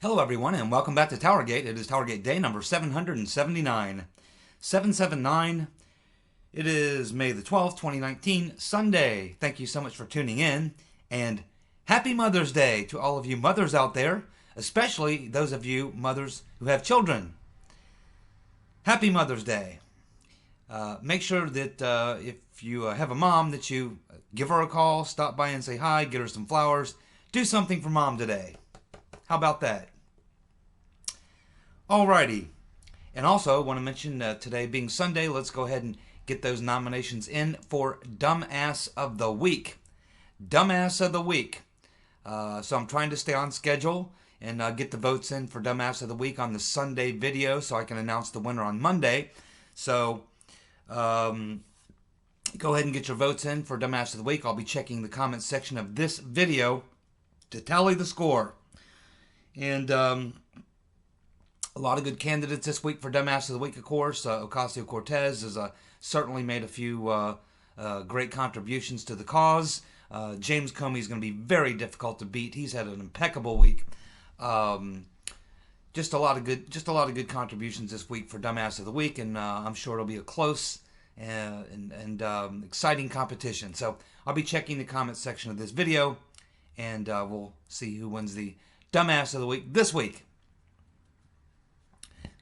Hello everyone and welcome back to Towergate. It is Towergate day number 779. 779. It is May the 12th, 2019, Sunday. Thank you so much for tuning in and happy Mother's Day to all of you mothers out there, especially those of you mothers who have children. Happy Mother's Day. Make sure that if you have a mom that you give her a call, stop by and say hi, get her some flowers, do something for mom today. How about that? Alrighty. And also, want to mention today being Sunday, let's go ahead and get those nominations in for Dumbass of the Week. Dumbass of the Week. So I'm trying to stay on schedule and get the votes in for Dumbass of the Week on the Sunday video so I can announce the winner on Monday. So go ahead and get your votes in for Dumbass of the Week. I'll be checking the comments section of this video to tally the score. And a lot of good candidates this week for Dumbass of the Week, of course. Ocasio-Cortez has certainly made a few great contributions to the cause. James Comey is going to be very difficult to beat. He's had an impeccable week. Just a lot of good contributions this week for Dumbass of the Week, and I'm sure it'll be a close and exciting competition. So I'll be checking the comments section of this video, and we'll see who wins the Dumbass of the Week this week.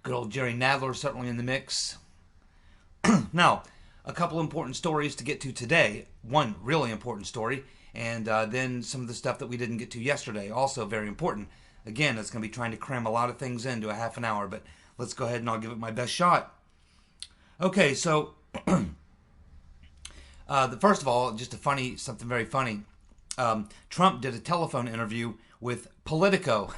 Good old Jerry Nadler certainly in the mix. Now, a couple important stories to get to today. One really important story, and then some of the stuff that we didn't get to yesterday, also very important. Again, it's going to be trying to cram a lot of things into a half an hour, but let's go ahead and I'll give it my best shot. Okay, so first of all, just something very funny. Trump did a telephone interview with Politico,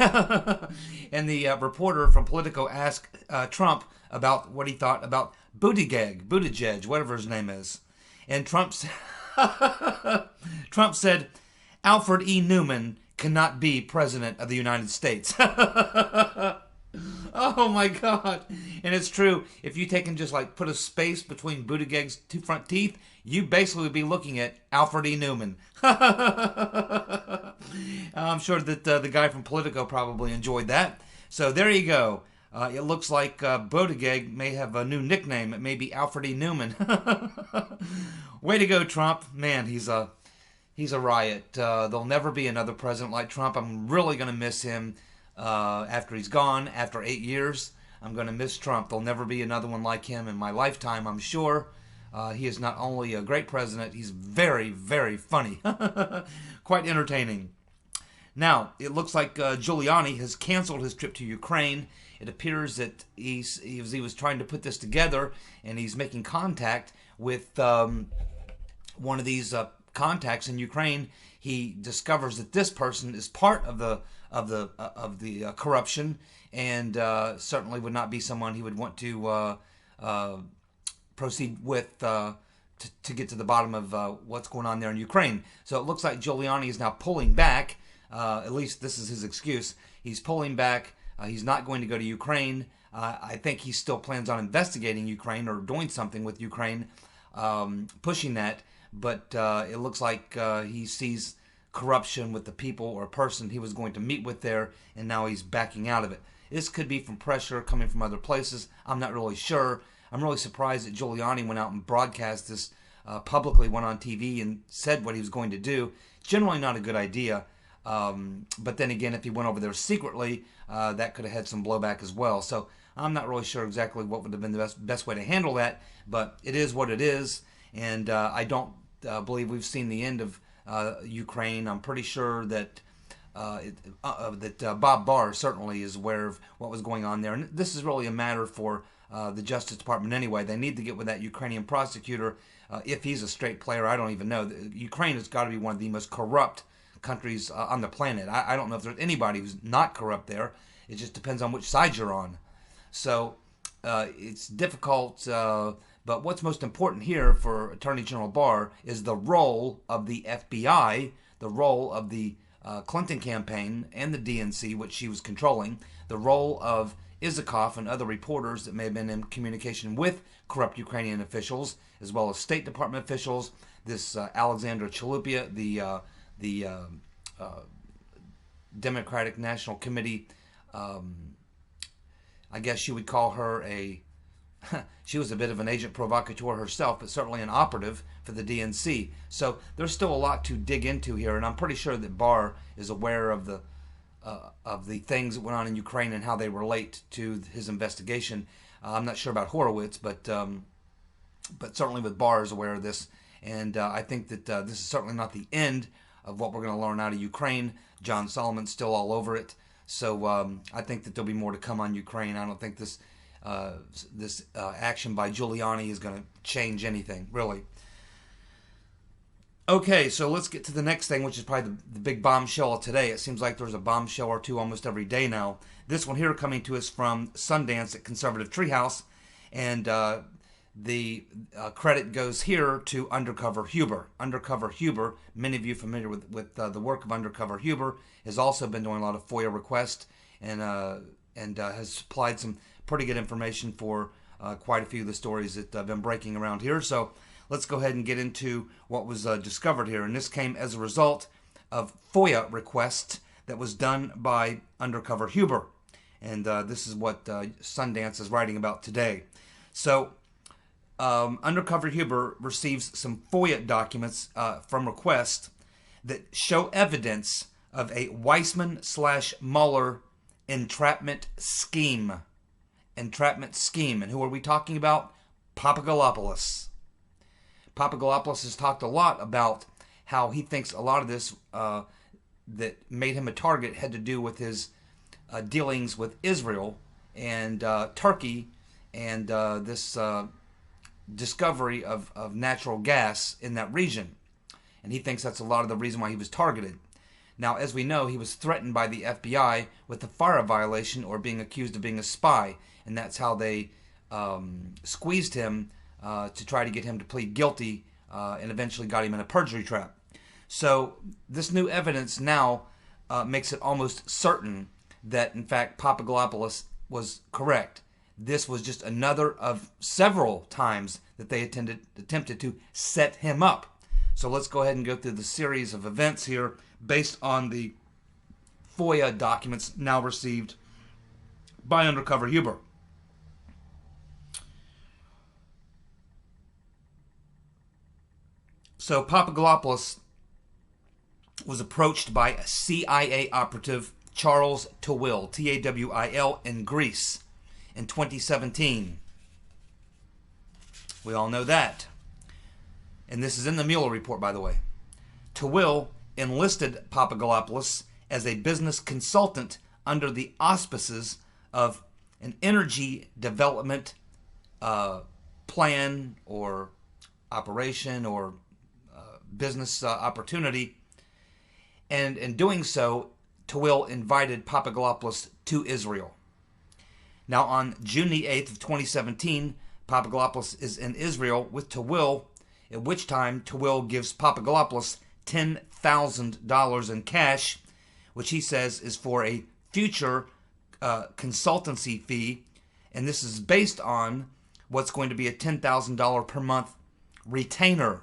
and the reporter from Politico asked Trump about what he thought about Buttigieg, whatever his name is, and Trump said, Alfred E. Newman cannot be president of the United States. Oh my God. And it's true. If you take and just like put a space between Buttigieg's two front teeth, you basically would be looking at Alfred E. Newman. I'm sure that the guy from Politico probably enjoyed that. So there you go. It looks like Buttigieg may have a new nickname. It may be Alfred E. Newman. Way to go, Trump. Man, he's a riot. There'll never be another president like Trump. I'm really going to miss him. After he's gone, after 8 years, I'm going to miss Trump. There'll never be another one like him in my lifetime, I'm sure. He is not only a great president, he's very, very funny. Quite entertaining. Now, it looks like Giuliani has canceled his trip to Ukraine. It appears that he was trying to put this together, and he's making contact with one of these contacts in Ukraine. He discovers that this person is part of the corruption, and certainly would not be someone he would want to proceed with to get to the bottom of what's going on there in Ukraine. So it looks like Giuliani is now pulling back. At least this is his excuse. He's pulling back. He's not going to go to Ukraine. I think he still plans on investigating Ukraine or doing something with Ukraine, pushing that. But it looks like he sees corruption with the people or person he was going to meet with there, and now he's backing out of it. This could be from pressure coming from other places. I'm not really sure. I'm really surprised that Giuliani went out and broadcast this publicly, went on TV and said what he was going to do. Generally not a good idea. But then again, if he went over there secretly, that could have had some blowback as well. So I'm not really sure exactly what would have been the best way to handle that, but it is what it is. And I don't believe we've seen the end of Ukraine. I'm pretty sure that Bob Barr certainly is aware of what was going on there. And this is really a matter for the Justice Department anyway. They need to get with that Ukrainian prosecutor. If he's a straight player, I don't even know. Ukraine has got to be one of the most corrupt countries on the planet. I don't know if there's anybody who's not corrupt there. It just depends on which side you're on. So it's difficult. But what's most important here for Attorney General Barr is the role of the FBI, the role of the Clinton campaign and the DNC, which she was controlling, the role of Isikoff and other reporters that may have been in communication with corrupt Ukrainian officials, as well as State Department officials, this Alexander Chalupia, the Democratic National Committee I guess you would call her a, she was a bit of an agent provocateur herself, but certainly an operative for the DNC. So there's still a lot to dig into here, and I'm pretty sure that Barr is aware of the things that went on in Ukraine and how they relate to his investigation. I'm not sure about Horowitz, but certainly with Barr is aware of this, and I think that this is certainly not the end of what we're going to learn out of Ukraine. John Solomon's still all over it, so I think that there'll be more to come on Ukraine. I don't think this action by Giuliani is going to change anything, really. Okay, so let's get to the next thing, which is probably the big bombshell of today. It seems like there's a bombshell or two almost every day now. This one here coming to us from Sundance at Conservative Treehouse, and the credit goes here to Undercover Huber. Undercover Huber, many of you familiar with the work of Undercover Huber, has also been doing a lot of FOIA requests and has supplied some pretty good information for quite a few of the stories that have been breaking around here. So let's go ahead and get into what was discovered here. And this came as a result of FOIA requests that was done by Undercover Huber. And this is what Sundance is writing about today. So Undercover Huber receives some FOIA documents from requests that show evidence of a Weissman/Mueller entrapment scheme. Entrapment scheme. And who are we talking about? Papadopoulos. Papadopoulos has talked a lot about how he thinks a lot of this that made him a target had to do with his dealings with Israel and Turkey and this discovery of natural gas in that region. And he thinks that's a lot of the reason why he was targeted. Now, as we know, he was threatened by the FBI with a FARA violation or being accused of being a spy. And that's how they squeezed him to try to get him to plead guilty and eventually got him in a perjury trap. So this new evidence now makes it almost certain that, in fact, Papadopoulos was correct. This was just another of several times that they attempted to set him up. So let's go ahead and go through the series of events here based on the FOIA documents now received by Undercover Huber. So Papadopoulos was approached by a CIA operative, Charles Tawil, T-A-W-I-L, in Greece in 2017. We all know that. And this is in the Mueller report, by the way. Tawil enlisted Papadopoulos as a business consultant under the auspices of an energy development plan or operation or business opportunity. And in doing so, Tawil invited Papadopoulos to Israel. Now, on June the 8th of 2017, Papadopoulos is in Israel with Tawil, at which time Tawil gives Papadopoulos $10,000 in cash, which he says is for a future consultancy fee, and this is based on what's going to be a $10,000 per month retainer.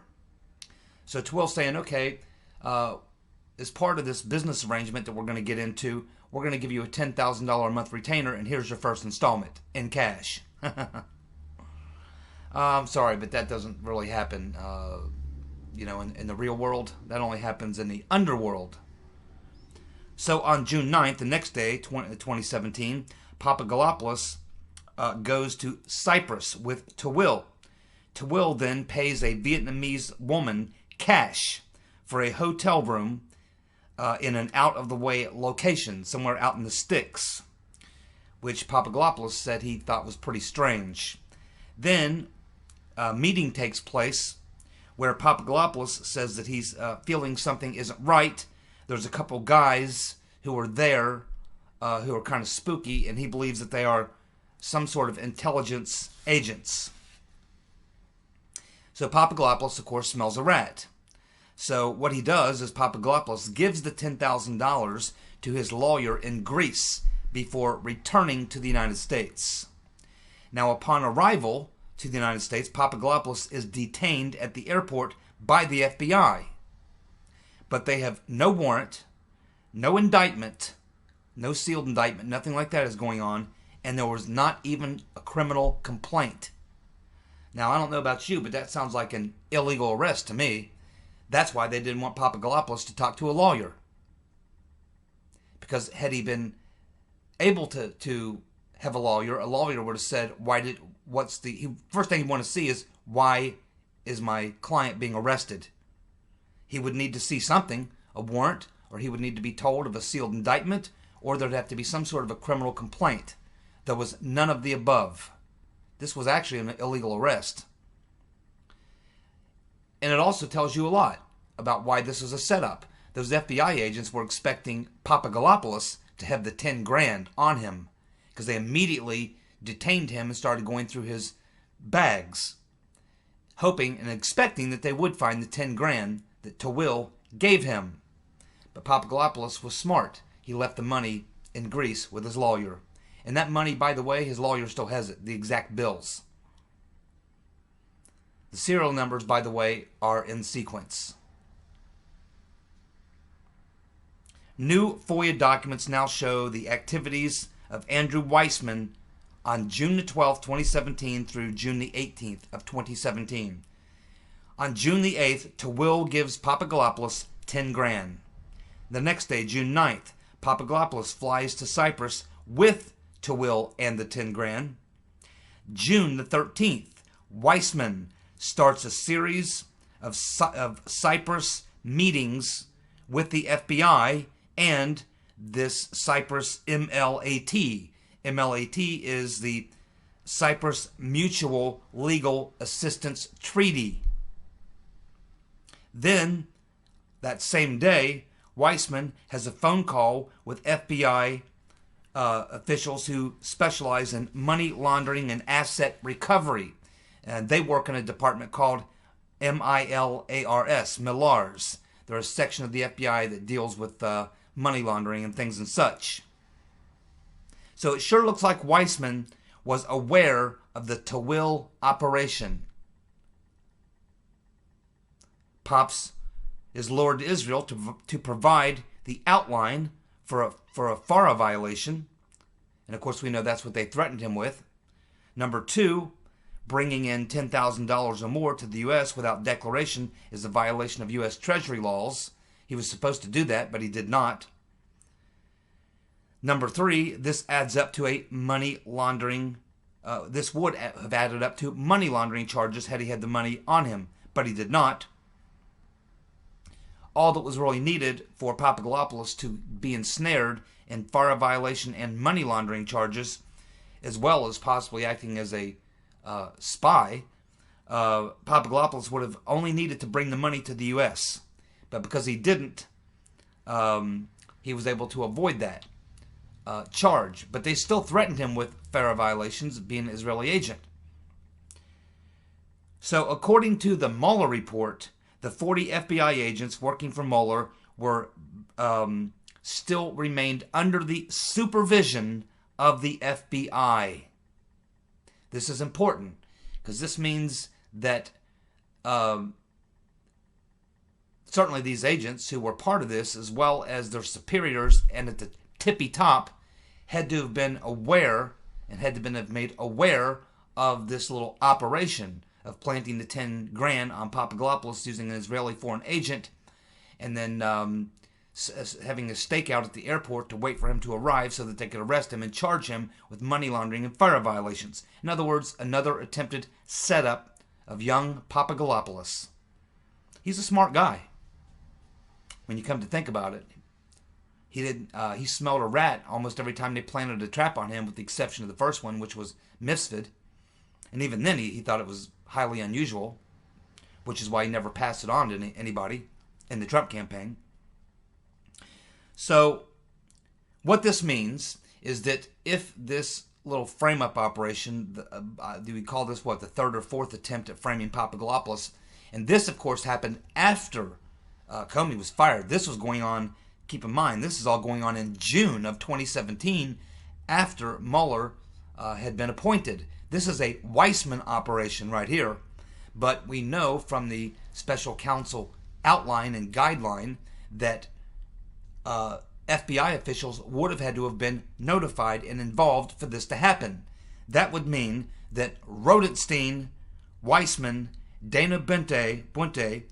So Tawil's saying, okay, as part of this business arrangement that we're going to get into, we're going to give you a $10,000 a month retainer, and here's your first installment in cash. I'm sorry, but that doesn't really happen, in the real world. That only happens in the underworld. So on June 9th, the next day, 2017, Papadopoulos goes to Cyprus with Tawil. Tawil then pays a Vietnamese woman cash for a hotel room in an out-of-the-way location, somewhere out in the sticks, which Papadopoulos said he thought was pretty strange. Then a meeting takes place where Papadopoulos says that he's feeling something isn't right. There's a couple guys who are there who are kind of spooky, and he believes that they are some sort of intelligence agents. So Papadopoulos, of course, smells a rat. So what he does is Papadopoulos gives the $10,000 to his lawyer in Greece before returning to the United States. Now, upon arrival to the United States, Papadopoulos is detained at the airport by the FBI. But they have no warrant, no indictment, No sealed indictment, nothing like that is going on, and there was not even a criminal complaint. Now, I don't know about you, but that sounds like an illegal arrest to me. That's why they didn't want Papadopoulos to talk to a lawyer. Because had he been able to have a lawyer would have said, first thing he'd want to see is, why is my client being arrested? He would need to see something, a warrant, or he would need to be told of a sealed indictment, or there'd have to be some sort of a criminal complaint. There was none of the above. This was actually an illegal arrest. And it also tells you a lot about why this was a setup. Those FBI agents were expecting Papadopoulos to have the 10 grand on him, because they immediately detained him and started going through his bags, hoping and expecting that they would find the 10 grand that Tawil gave him. But Papadopoulos was smart. He left the money in Greece with his lawyer. And that money, by the way, his lawyer still has it, the exact bills. The serial numbers, by the way, are in sequence. New FOIA documents now show the activities of Andrew Weissman on June the 12th, 2017 through June the 18th of 2017. On June the 8th, Tawil gives Papadopoulos 10 grand. The next day, June 9th, Papadopoulos flies to Cyprus with Tawil and the 10 grand. June the 13th, Weissman starts a series of Cyprus meetings with the FBI and this Cyprus MLAT. MLAT is the Cyprus Mutual Legal Assistance Treaty. Then, that same day, Weissman has a phone call with FBI officials who specialize in money laundering and asset recovery. And they work in a department called MILARS, Millars. They're a section of the FBI that deals with money laundering and things and such. So it sure looks like Weissman was aware of the Tawil operation. Pops is lured to Israel to provide the outline for a FARA violation. And of course we know that's what they threatened him with. Number 2, bringing in $10,000 or more to the U.S. without declaration is a violation of U.S. Treasury laws. He was supposed to do that, but he did not. Number 3, this adds up to a money laundering. This would have added up to money laundering charges had he had the money on him, but he did not. All that was really needed for Papadopoulos to be ensnared in FARA violation and money laundering charges, as well as possibly acting as a spy, Papadopoulos would have only needed to bring the money to the U.S. But because he didn't, he was able to avoid that charge. But they still threatened him with FARA violations, being an Israeli agent. So according to the Mueller report, the 40 FBI agents working for Mueller were still remained under the supervision of the FBI. This is important because this means that certainly these agents who were part of this, as well as their superiors and at the tippy top, had to have been aware and had to have made aware of this little operation of planting the 10 grand on Papadopoulos using an Israeli foreign agent, and then having a stakeout at the airport to wait for him to arrive so that they could arrest him and charge him with money laundering and FARA violations. In other words, another attempted setup of young Papadopoulos. He's a smart guy. When you come to think about it, he smelled a rat almost every time they planted a trap on him, with the exception of the first one, which was Misfid. And even then, he thought it was highly unusual, which is why he never passed it on to anybody in the Trump campaign. So what this means is that if this little frame-up operation, do we call this, the third or fourth attempt at framing Papadopoulos, and this, of course, happened after Comey was fired. This was going on, keep in mind, this is all going on in June of 2017 after Mueller had been appointed. This is a Weissman operation right here, but we know from the special counsel outline and guideline that FBI officials would have had to have been notified and involved for this to happen. That would mean that Rodenstein, Weissman, Dana Buente,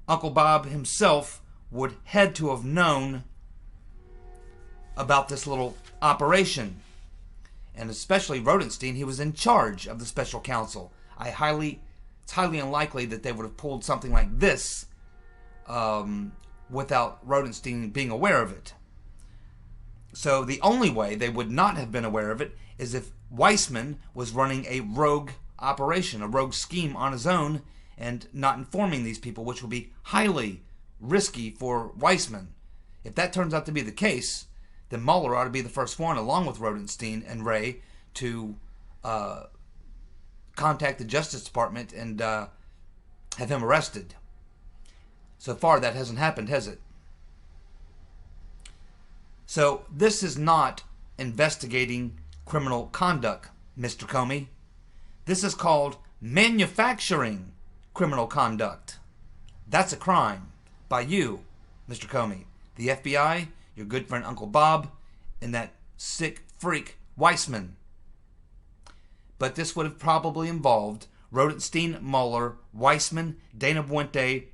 Uncle Bob himself would had to have known about this little operation. And especially Rodenstein, he was in charge of the special counsel. It's highly unlikely that they would have pulled something like this without Rodenstein being aware of it. So the only way they would not have been aware of it is if Weissman was running a rogue operation, a rogue scheme on his own, and not informing these people, which would be highly risky for Weissman. If that turns out to be the case, then Mueller ought to be the first one, along with Rodenstein and Ray, to contact the Justice Department and have him arrested. So far, that hasn't happened, has it? So this is not investigating criminal conduct, Mr. Comey. This is called manufacturing criminal conduct. That's a crime by you, Mr. Comey. The FBI, your good friend Uncle Bob, and that sick freak Weissman. But this would have probably involved Rodenstein, Mueller, Weissman, Dana Buente,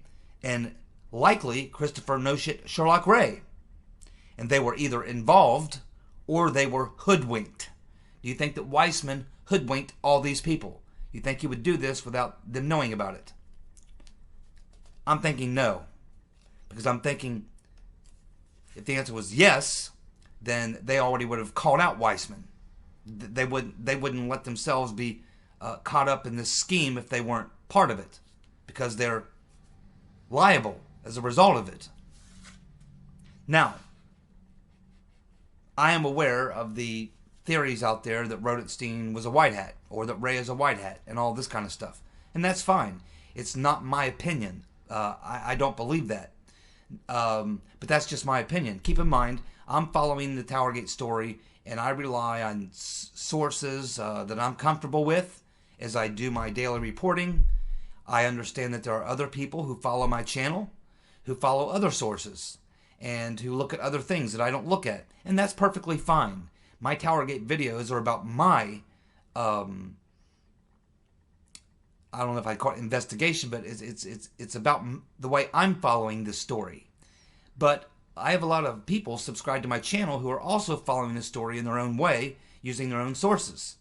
and likely Christopher No-Shit Sherlock Ray. And they were either involved or they were hoodwinked. Do you think that Weissman hoodwinked all these people? You think he would do this without them knowing about it? I'm thinking no. Because I'm thinking if the answer was yes, then they already would have called out Weissman. They wouldn't let themselves be caught up in this scheme if they weren't part of it, because they're liable as a result of it. Now, I am aware of the theories out there that Rodenstein was a white hat, or that Ray is a white hat, and all this kind of stuff. And that's fine. It's not my opinion. I don't believe that. But that's just my opinion. Keep in mind, I'm following the Towergate story, and I rely on sources that I'm comfortable with as I do my daily reporting. I understand that there are other people who follow my channel, who follow other sources, and who look at other things that I don't look at. And that's perfectly fine. My Towergate videos are about my, I don't know if I call it investigation, but it's about the way I'm following this story. But I have a lot of people subscribed to my channel who are also following this story in their own way, using their own sources.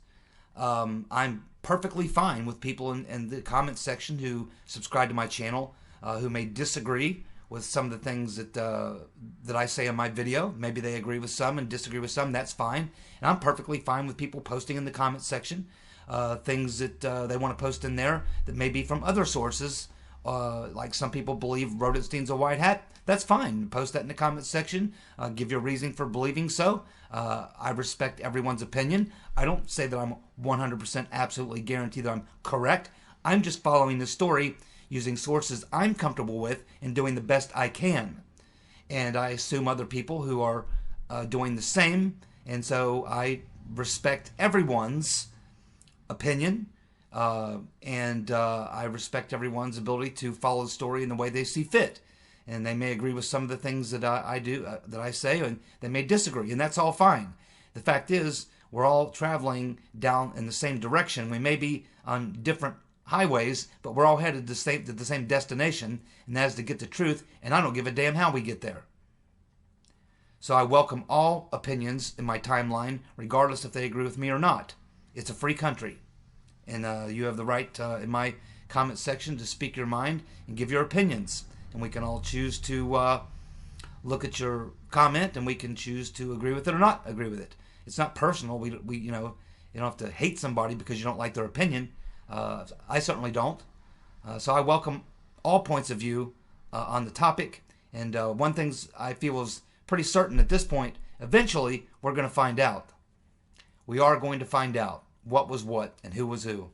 I'm perfectly fine with people in the comments section who subscribe to my channel, who may disagree with some of the things that I say in my video. Maybe they agree with some and disagree with some. That's fine. And I'm perfectly fine with people posting in the comments section things that they want to post in there that may be from other sources. Like some people believe Rodenstein's a white hat. That's fine. Post that in the comments section. Give your reason for believing so. I respect everyone's opinion. I don't say that I'm 100% absolutely guaranteed that I'm correct. I'm just following the story using sources I'm comfortable with and doing the best I can. And I assume other people who are doing the same. And so I respect everyone's opinion. And I respect everyone's ability to follow the story in the way they see fit. And they may agree with some of the things that I do, that I say, and they may disagree, and that's all fine. The fact is, we're all traveling down in the same direction. We may be on different highways, but we're all headed to the same destination, and that is to get the truth, and I don't give a damn how we get there. So I welcome all opinions in my timeline, regardless if they agree with me or not. It's a free country. And you have the right in my comment section to speak your mind and give your opinions. And we can all choose to look at your comment, and we can choose to agree with it or not agree with it. It's not personal. We you know, you don't have to hate somebody because you don't like their opinion. I certainly don't. So I welcome all points of view on the topic. And one thing I feel is pretty certain at this point, eventually we're going to find out. We are going to find out what was what and who was who.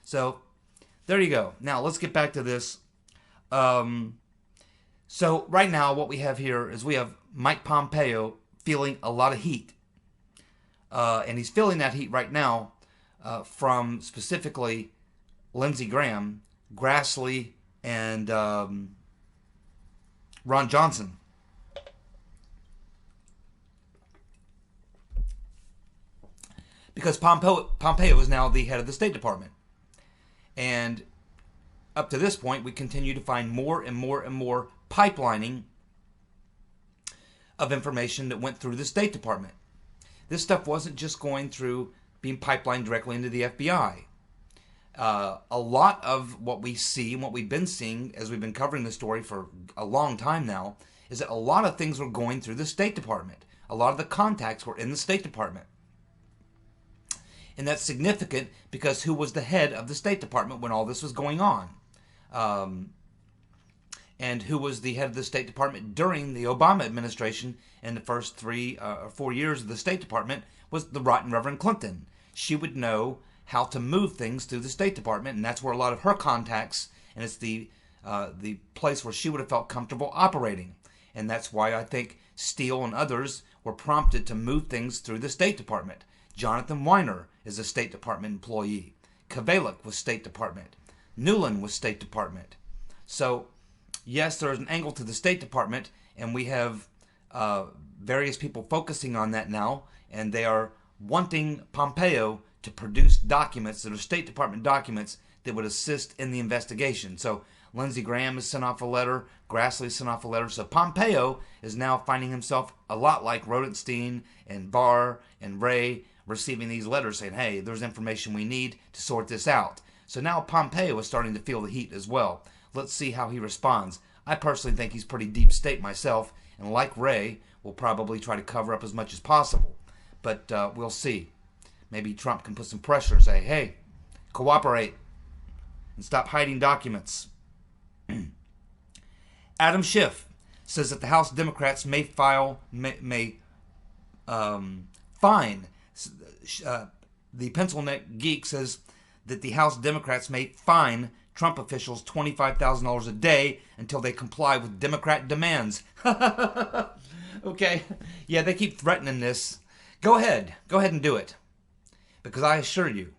So there you go. Now let's get back to this. So right now what we have here is we have Mike Pompeo feeling a lot of heat. And he's feeling that heat right now from specifically Lindsey Graham, Grassley, and Ron Johnson. because Pompeo is now the head of the State Department. And up to this point, we continue to find more and more and more pipelining of information that went through the State Department. This stuff wasn't just going through being pipelined directly into the FBI. A lot of what we see and what we've been seeing as we've been covering the story for a long time now is that a lot of things were going through the State Department. A lot of the contacts were in the State Department. And that's significant because who was the head of the State Department when all this was going on? And who was the head of the State Department during the Obama administration in the first 3 or 4 years of the State Department was the rotten Reverend Clinton. She would know how to move things through the State Department, and that's where a lot of her contacts, and it's the place where she would have felt comfortable operating. And that's why I think Steele and others were prompted to move things through the State Department. Jonathan Weiner is a State Department employee. Kvalik was State Department. Newland was State Department. So, yes, there's an angle to the State Department, and we have various people focusing on that now, and they are wanting Pompeo to produce documents that are State Department documents that would assist in the investigation. So Lindsey Graham has sent off a letter, Grassley has sent off a letter. So Pompeo is now finding himself a lot like Rodenstein and Barr and Wray, receiving these letters saying, hey, there's information we need to sort this out. So now Pompeo is starting to feel the heat as well. Let's see how he responds. I personally think he's pretty deep state myself, and like Wray, will probably try to cover up as much as possible. But we'll see. Maybe Trump can put some pressure and say, hey, cooperate and stop hiding documents. Adam Schiff says that the House Democrats may fine the Pencil Neck Geek says that the House Democrats may fine Trump officials $25,000 a day until they comply with Democrat demands. Okay, yeah, they keep threatening this. Go ahead and do it. Because I assure you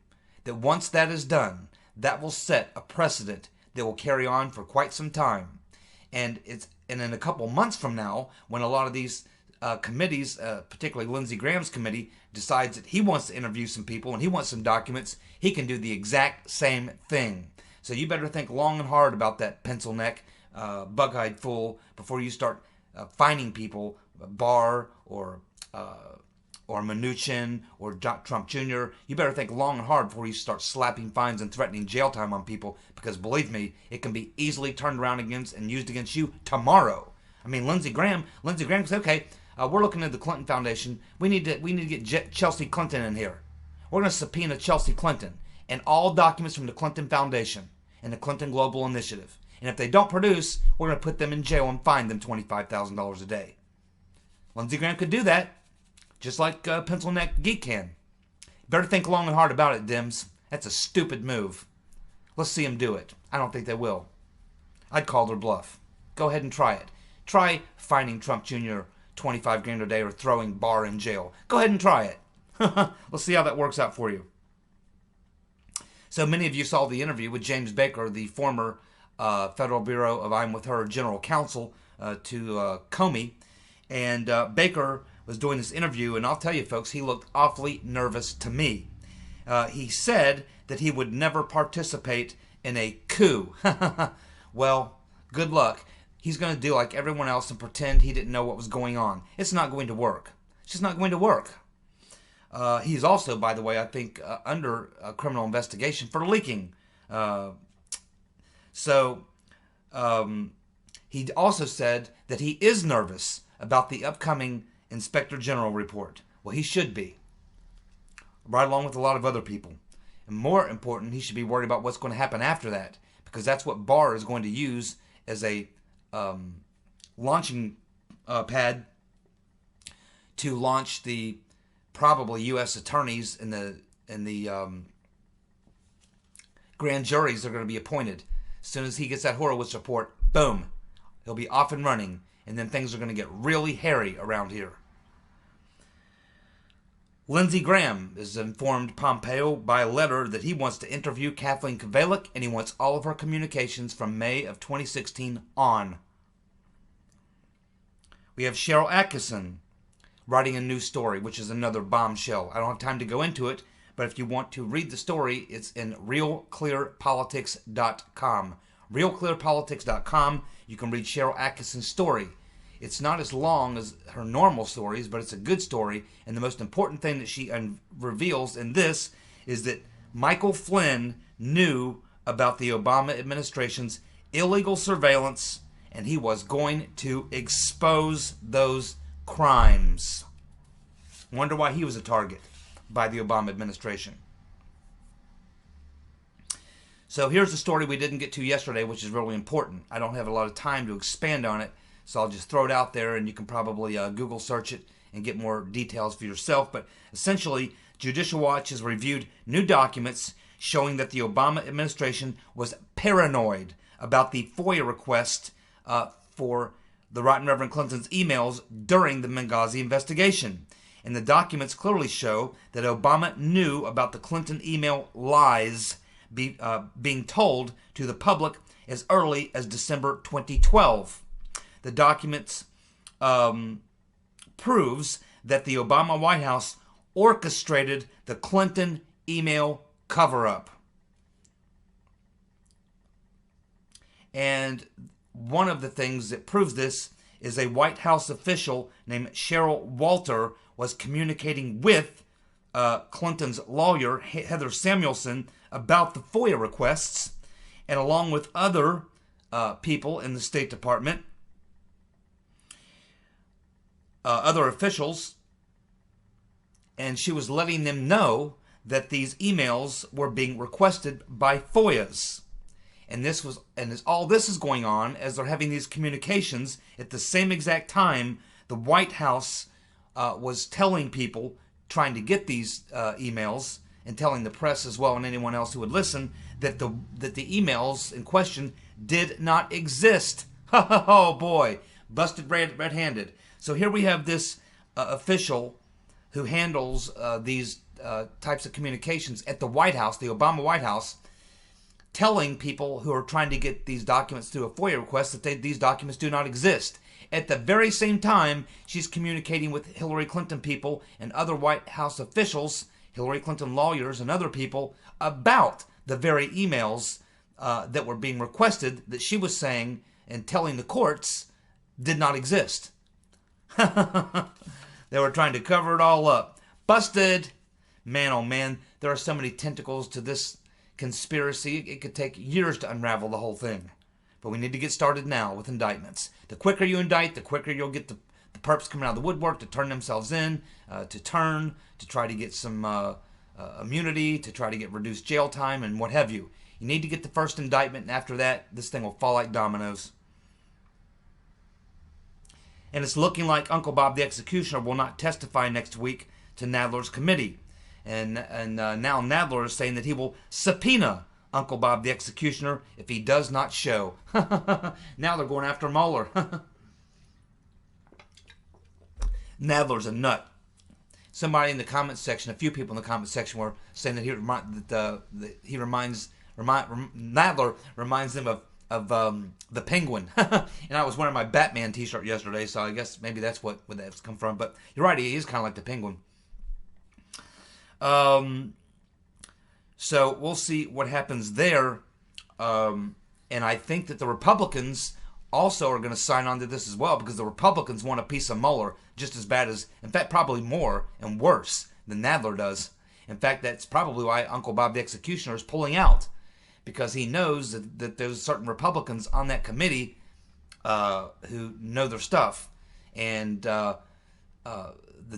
that once that is done, that will set a precedent that will carry on for quite some time. And in a couple months from now, when a lot of these committees, particularly Lindsey Graham's committee, decides that he wants to interview some people and he wants some documents, he can do the exact same thing. So you better think long and hard about that pencil neck, bug-eyed fool before you start fining people, Barr or Mnuchin or Trump Jr. You better think long and hard before you start slapping fines and threatening jail time on people, because believe me, it can be easily turned around against and used against you tomorrow. I mean, Lindsey Graham said, okay, we're looking at the Clinton Foundation. We need to get Chelsea Clinton in here. We're going to subpoena Chelsea Clinton and all documents from the Clinton Foundation and the Clinton Global Initiative. And if they don't produce, we're going to put them in jail and fine them $25,000 a day. Lindsey Graham could do that, just like Pencil Neck Geek can. Better think long and hard about it, Dems. That's a stupid move. Let's see them do it. I don't think they will. I'd call their bluff. Go ahead and try it. Try fining Trump Jr. $25,000 a day or throwing Barr in jail. Go ahead and try it. Let's see how that works out for you. So many of you saw the interview with James Baker, the former Federal Bureau of I'm With Her General Counsel to Comey. And Baker was doing this interview, and I'll tell you, folks, he looked awfully nervous to me. He said that he would never participate in a coup. Well, good luck. He's going to do like everyone else and pretend he didn't know what was going on. It's not going to work. It's just not going to work. He's also, by the way, I think, under a criminal investigation for leaking. He also said that he is nervous about the upcoming Inspector General report. Well, he should be, right along with a lot of other people. And more important, he should be worried about what's going to happen after that, because that's what Barr is going to use as a launching pad to launch the probably U.S. attorneys and the grand juries that are going to be appointed. As soon as he gets that Horowitz report, boom, he'll be off and running, and then things are going to get really hairy around here. Lindsey Graham has informed Pompeo by letter that he wants to interview Kathleen Kvalik, and he wants all of her communications from May of 2016 on. We have Cheryl Atkinson writing a new story, which is another bombshell. I don't have time to go into it, but if you want to read the story, it's in realclearpolitics.com. realclearpolitics.com. You can read Cheryl Atkinson's story. It's not as long as her normal stories, but it's a good story. And the most important thing that she reveals in this is that Michael Flynn knew about the Obama administration's illegal surveillance, and he was going to expose those crimes. Wonder why he was a target by the Obama administration. So here's the story we didn't get to yesterday, which is really important. I don't have a lot of time to expand on it, so I'll just throw it out there, and you can probably Google search it and get more details for yourself. But essentially, Judicial Watch has reviewed new documents showing that the Obama administration was paranoid about the FOIA request for the Right Reverend Clinton's emails during the Benghazi investigation. And the documents clearly show that Obama knew about the Clinton email lies being told to the public as early as December 2012. The documents proves that the Obama White House orchestrated the Clinton email cover-up. And one of the things that proves this is a White House official named Cheryl Walter was communicating with Clinton's lawyer, Heather Samuelson, about the FOIA requests, and along with other people in the State Department, other officials, and she was letting them know that these emails were being requested by FOIAs. And all this is going on as they're having these communications at the same exact time the White House was telling people, trying to get these emails, and telling the press as well and anyone else who would listen, that the emails in question did not exist. Oh boy, busted red-handed. So here we have this official who handles these types of communications at the White House, the Obama White House, telling people who are trying to get these documents through a FOIA request that these documents do not exist. At the very same time, she's communicating with Hillary Clinton people and other White House officials, Hillary Clinton lawyers and other people, about the very emails that were being requested that she was saying and telling the courts did not exist. They were trying to cover it all up. Busted! Man, oh man, there are so many tentacles to this conspiracy. It could take years to unravel the whole thing. But we need to get started now with indictments. The quicker you indict, the quicker you'll get the perps coming out of the woodwork to turn themselves in, to try to get some immunity, to try to get reduced jail time, and what have you. You need to get the first indictment, and after that, this thing will fall like dominoes. And it's looking like Uncle Bob the Executioner will not testify next week to Nadler's committee. And now Nadler is saying that he will subpoena Uncle Bob the Executioner if he does not show. Now they're going after Mueller. Nadler's a nut. Somebody in the comments section, a few people in the comments section were saying that Nadler reminds them of the Penguin. And I was wearing my Batman t-shirt yesterday, so I guess maybe that's where that's come from. But you're right, he is kind of like the Penguin. So we'll see what happens there. And I think that the Republicans also are going to sign on to this as well, because the Republicans want a piece of Mueller just as bad as, in fact, probably more and worse than Nadler does. In fact, that's probably why Uncle Bob the Executioner is pulling out, because he knows that there's certain Republicans on that committee who know their stuff. And the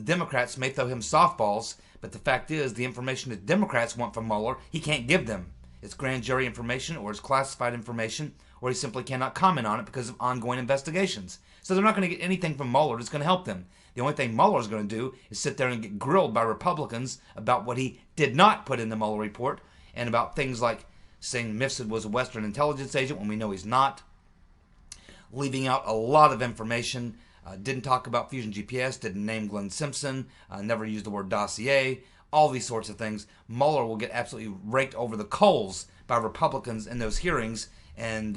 Democrats may throw him softballs, but the fact is, the information that Democrats want from Mueller, he can't give them. It's grand jury information, or it's classified information, or he simply cannot comment on it because of ongoing investigations. So they're not going to get anything from Mueller that's going to help them. The only thing Mueller's going to do is sit there and get grilled by Republicans about what he did not put in the Mueller report, and about things like saying Mifsud was a Western intelligence agent when we know he's not, leaving out a lot of information. Didn't talk about Fusion GPS, didn't name Glenn Simpson, never used the word dossier, all these sorts of things. Mueller will get absolutely raked over the coals by Republicans in those hearings, and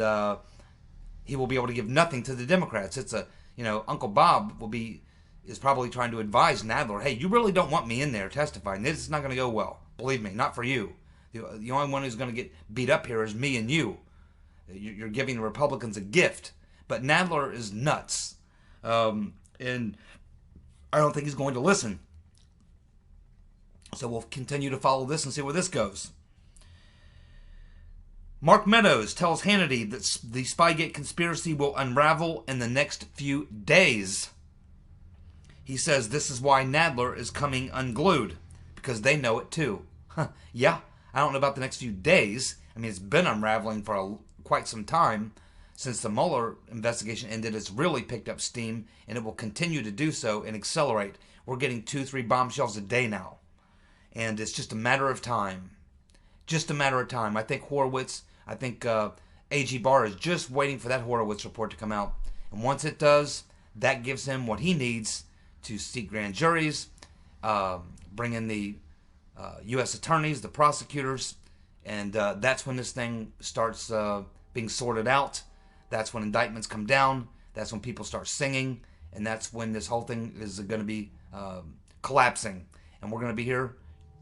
he will be able to give nothing to the Democrats. It's Uncle Bob will be is probably trying to advise Nadler, hey, you really don't want me in there testifying. This is not going to go well. Believe me, not for you. The only one who's going to get beat up here is me and you. You're giving the Republicans a gift. But Nadler is nuts. And I don't think he's going to listen. So we'll continue to follow this and see where this goes. Mark Meadows tells Hannity that the Spygate conspiracy will unravel in the next few days. He says this is why Nadler is coming unglued, because they know it too. Yeah, I don't know about the next few days. I mean, it's been unraveling for quite some time. Since the Mueller investigation ended, it's really picked up steam, and it will continue to do so and accelerate. We're getting 2-3 bombshells a day now, and it's just a matter of time. Just a matter of time. I think A.G. Barr is just waiting for that Horowitz report to come out, and once it does, that gives him what he needs to seek grand juries, bring in the U.S. attorneys, the prosecutors, and that's when this thing starts being sorted out. That's when indictments come down. That's when people start singing. And that's when this whole thing is going to be collapsing. And we're going to be here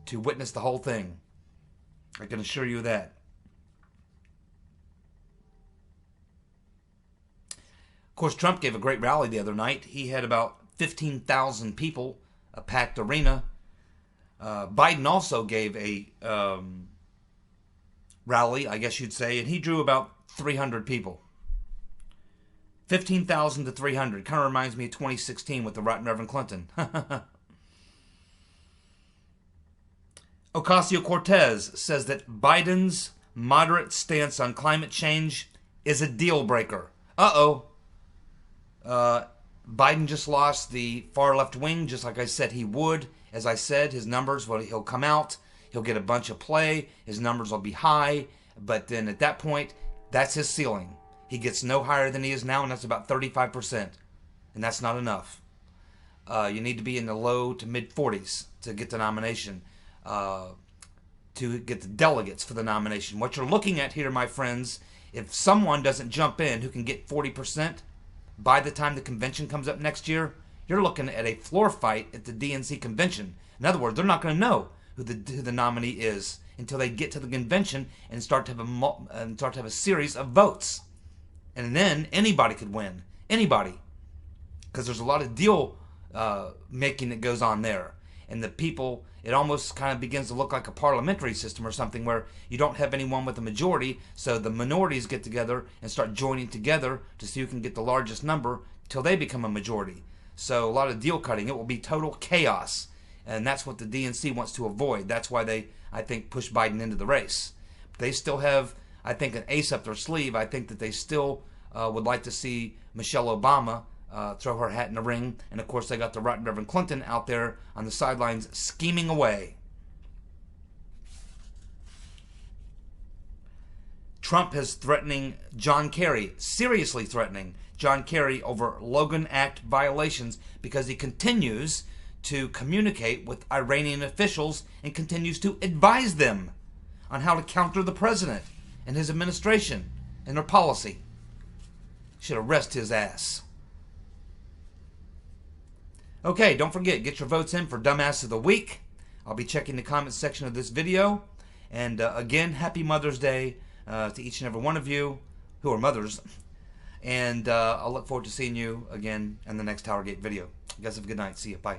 to witness the whole thing. I can assure you that. Of course, Trump gave a great rally the other night. He had about 15,000 people, a packed arena. Biden also gave a rally, I guess you'd say, and he drew about 300 people. 15,000 to 300. Kind of reminds me of 2016 with the Right Reverend Clinton. Ocasio-Cortez says that Biden's moderate stance on climate change is a deal breaker. Biden just lost the far left wing, just like I said he would. As I said, his numbers, well, he'll come out, he'll get a bunch of play, his numbers will be high, but then at that point, that's his ceiling. He gets no higher than he is now, and that's about 35%. And that's not enough. You need to be in the low to mid-40s to get the nomination, to get the delegates for the nomination. What you're looking at here, my friends, if someone doesn't jump in who can get 40% by the time the convention comes up next year, you're looking at a floor fight at the DNC convention. In other words, they're not going to know who the nominee is until they get to the convention and start to have a series of votes. And then anybody could win. Anybody. Because there's a lot of deal making that goes on there. And the people, it almost kind of begins to look like a parliamentary system or something where you don't have anyone with a majority, so the minorities get together and start joining together to see who can get the largest number till they become a majority. So a lot of deal cutting. It will be total chaos. And that's what the DNC wants to avoid. That's why they, I think, push Biden into the race. They still have, I think, an ace up their sleeve. I think that they still would like to see Michelle Obama throw her hat in the ring. And, of course, they got the Right Reverend Clinton out there on the sidelines scheming away. Trump is threatening John Kerry, seriously threatening John Kerry over Logan Act violations because he continues to communicate with Iranian officials and continues to advise them on how to counter the president and his administration and their policy. Should arrest his ass. Okay, don't forget, get your votes in for Dumbass of the Week. I'll be checking the comments section of this video. And again, happy Mother's Day to each and every one of you who are mothers. And I'll look forward to seeing you again in the next Towergate video. You guys have a good night. See you. Bye.